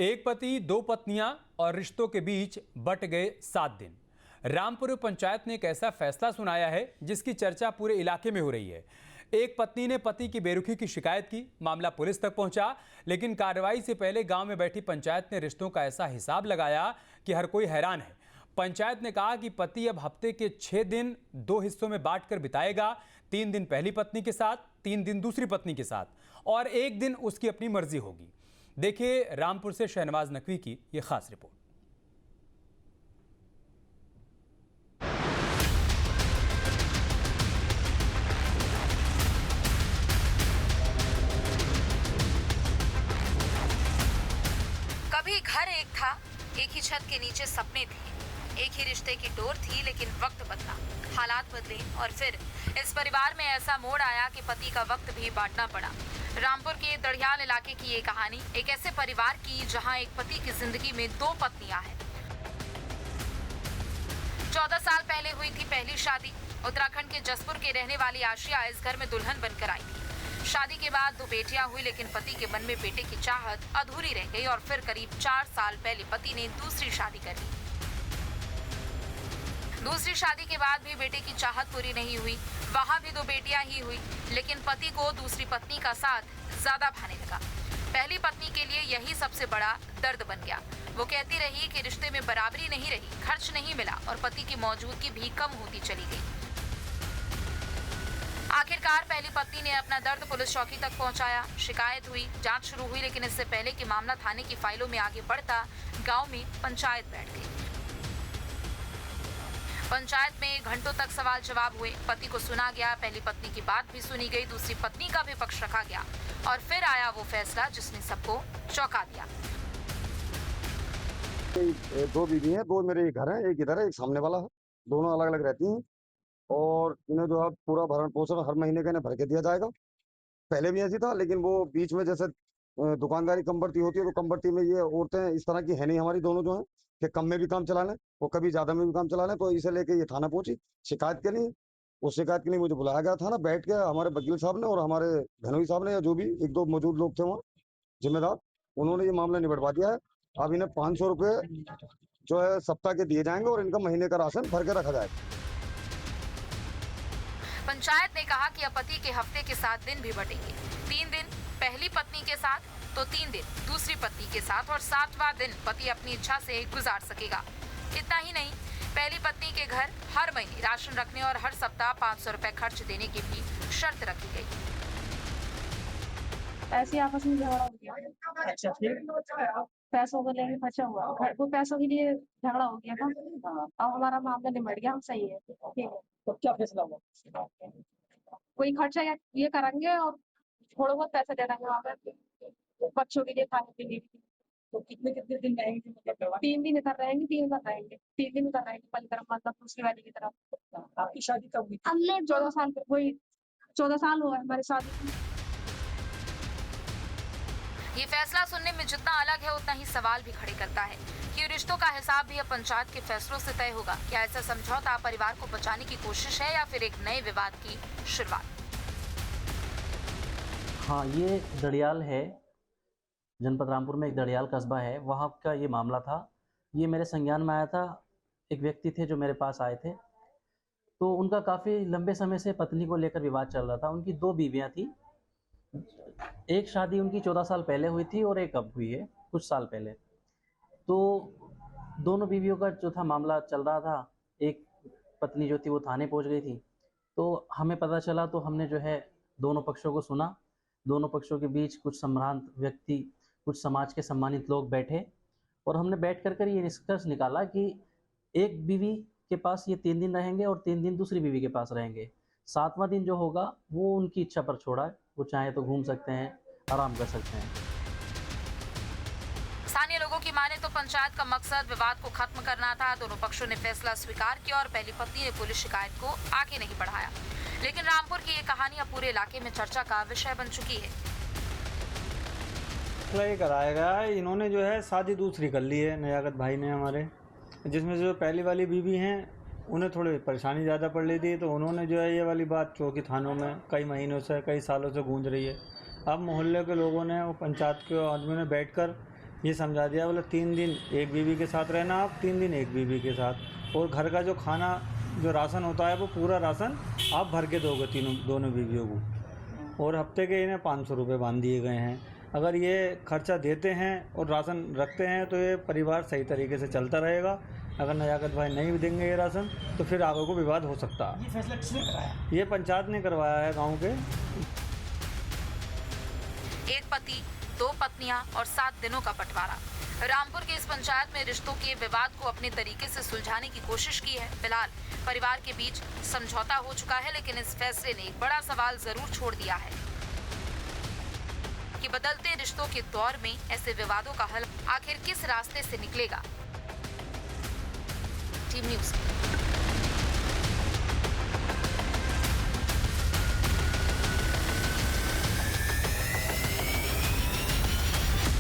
एक पति दो पत्नियां और रिश्तों के बीच बट गए 7 दिन। रामपुर पंचायत ने एक ऐसा फैसला सुनाया है जिसकी चर्चा पूरे इलाके में हो रही है। एक पत्नी ने पति की बेरुखी की शिकायत की, मामला पुलिस तक पहुंचा, लेकिन कार्रवाई से पहले गांव में बैठी पंचायत ने रिश्तों का ऐसा हिसाब लगाया कि हर कोई हैरान है। पंचायत ने कहा कि पति अब हफ्ते के 6 दिन 2 हिस्सों में बांटकर बिताएगा। 3 दिन पहली पत्नी के साथ, 3 दिन दूसरी पत्नी के साथ और 1 दिन उसकी अपनी मर्जी होगी। देखिए रामपुर से शहनवाज नकवी की यह खास रिपोर्ट। कभी घर एक था, एक ही छत के नीचे सपने थे, एक ही रिश्ते की डोर थी, लेकिन वक्त बदला, हालात बदले और फिर इस परिवार में ऐसा मोड़ आया कि पति का वक्त भी बांटना पड़ा। रामपुर के दड़ियाल इलाके की ये कहानी एक ऐसे परिवार की जहां एक पति की जिंदगी में 2 पत्नियां हैं। 14 साल पहले हुई थी पहली शादी। उत्तराखंड के जसपुर के रहने वाली आशिया इस घर में दुल्हन बनकर आई थी। शादी के बाद 2 बेटियां हुई, लेकिन पति के मन में बेटे की चाहत अधूरी रह गई और फिर करीब 4 साल पहले पति ने दूसरी शादी कर ली। दूसरी शादी के बाद भी बेटे की चाहत पूरी नहीं हुई। वहां भी 2 बेटियां ही हुई, लेकिन पति को दूसरी पत्नी का साथ ज्यादा भाने लगा। पहली पत्नी के लिए यही सबसे बड़ा दर्द बन गया। वो कहती रही कि रिश्ते में बराबरी नहीं रही, खर्च नहीं मिला और पति की मौजूदगी भी कम होती चली गई। आखिरकार पहली पत्नी ने अपना दर्द पुलिस चौकी तक पहुंचाया। शिकायत हुई, जांच शुरू हुई, लेकिन इससे पहले कि मामला थाने की फाइलों में आगे बढ़ता, गांव में पंचायत बैठ गई। पंचायत में घंटों तक सवाल जवाब हुए, पति को सुना गया, पहली पत्नी की बात भी सुनी गई, दूसरी पत्नी का भी पक्ष रखा गया और फिर आया वो फैसला जिसने सबको चौंका दिया। 2 बीवी हैं, 2 मेरे घर हैं, एक इधर है, एक सामने वाला है। दोनों अलग अलग रहती हैं और इन्हें जो है पूरा भरण पोषण हर महीने का इन्हें भर के दिया जाएगा। पहले भी ऐसी था, लेकिन वो बीच में जैसे दुकानदारी कम बढ़ती होती है, तो कम बढ़ती में ये औरतें इस तरह की है नहीं हमारी दोनों जो है कि कम में भी काम चला लें और कभी ज्यादा में भी काम चला लें। तो इसे लेके ये थाना पहुंची शिकायत के लिए। उस शिकायत के लिए मुझे बुलाया गया था ना, बैठ के हमारे वकील साहब ने और हमारे धनोई साहब ने या जो भी 1-2 मौजूद लोग थे वहाँ जिम्मेदार, उन्होंने ये मामला निबटवा दिया है। अब इन्हें 500 रुपये जो है सप्ताह के दिए जाएंगे और इनका महीने का राशन भर के रखा जाएगा। पंचायत ने कहा कि अब पति के हफ्ते के 7 दिन भी बटेंगे। 3 दिन पहली पत्नी के साथ तो 3 दिन दूसरी पत्नी के साथ और 7वां दिन पति अपनी इच्छा से गुजार सकेगा। इतना ही नहीं, पहली पत्नी के घर हर महीने राशन रखने और हर सप्ताह 500 रुपए खर्च देने की भी शर्त रखी गई। ऐसे आपस में झगड़ा हो गया। अच्छा, फिर पैसों को लेके खर्चा हुआ, वो पैसों के लिए झगड़ा हो गया था। अब हमारा मामला निबट गया, हम सही है। ठीक है, तो क्या फैसला हुआ? कोई खर्चा ये करेंगे और थोड़ा बहुत पैसा दे देंगे वहाँ पे बच्चों के लिए, खाने के लिए। तो कितने दिन रहेंगे? मतलब 3 दिन इधर रहेंगे, 3 उधर रहेंगे, 3 दिन उधर रहेंगे, पलकर मतलब दूसरी वाली की तरफ। आपकी शादी कब हुई? हमने 14 साल, वही 14 साल हुआ है हमारी शादी को। ये फैसला सुनने में जितना अलग है, उतना ही सवाल भी खड़े करता है कि रिश्तों का हिसाब भी अब पंचायत के फैसलों से तय होगा। क्या ऐसा समझौता परिवार को बचाने की कोशिश है या फिर एक नए विवाद की शुरुआत? हाँ, ये दड़ियाल है, जनपद रामपुर में एक दड़ियाल कस्बा है, वहाँ का ये मामला था। ये मेरे संज्ञान में आया था। एक व्यक्ति थे जो मेरे पास आए थे, तो उनका काफ़ी लंबे समय से पत्नी को लेकर विवाद चल रहा था। उनकी 2 बीवियाँ थी। एक शादी उनकी 14 साल पहले हुई थी और एक अब हुई है कुछ साल पहले। तो दोनों बीवियों का जो था मामला चल रहा था। एक पत्नी जो थी वो थाने पहुंच गई थी, तो हमें पता चला, तो हमने जो है दोनों पक्षों को सुना। दोनों पक्षों के बीच कुछ संभ्रांत व्यक्ति, कुछ समाज के सम्मानित लोग बैठे और हमने बैठ कर ये निष्कर्ष निकाला कि एक बीवी के पास ये 3 दिन रहेंगे और 3 दिन दूसरी बीवी के पास रहेंगे। 7वां दिन जो होगा वो उनकी इच्छा पर छोड़ा है, वो चाहे तो घूम सकते हैं, आराम कर सकते हैं। स्थानीय लोगों की माने तो पंचायत का मकसद विवाद को खत्म करना था। दोनों पक्षों ने फैसला स्वीकार किया और पहली पत्नी ने पुलिस शिकायत को आगे नहीं बढ़ाया। लेकिन रामपुर की ये कहानी अब पूरे इलाके में चर्चा का विषय बन चुकी है। ये कराया गया है, इन्होंने जो है शादी दूसरी कर ली है नयागत भाई ने हमारे, जिसमें जो पहली वाली बीवी हैं उन्हें थोड़ी परेशानी ज़्यादा पड़ रही थी, तो उन्होंने जो है ये वाली बात चौकी थानों में कई महीनों से, कई सालों से गूंज रही है। अब मोहल्ले के लोगों ने और पंचायत के आदमियों ने बैठकर ये समझा दिया, बोले 3 दिन एक बीवी के साथ रहना, आप 3 दिन एक बीवी के साथ, और घर का जो खाना जो राशन होता है वो पूरा राशन आप भर के दोगे दोनों बीवियों को, और हफ्ते के इन्हें 500 रुपये बांध दिए गए हैं। अगर ये खर्चा देते हैं और राशन रखते हैं तो ये परिवार सही तरीके से चलता रहेगा। अगर नजाकत भाई नहीं देंगे ये राशन तो फिर आगे को विवाद हो सकता है। ये फैसला किसने कराया? ये पंचायत ने करवाया है गाँव के। एक पति, 2 पत्नियां और 7 दिनों का बंटवारा। रामपुर के इस पंचायत में रिश्तों के विवाद को अपने तरीके से सुलझाने की कोशिश की है। फिलहाल परिवार के बीच समझौता हो चुका है, लेकिन इस फैसले ने एक बड़ा सवाल जरूर छोड़ दिया है कि बदलते रिश्तों के दौर में ऐसे विवादों का हल आखिर किस रास्ते से निकलेगा। Team news.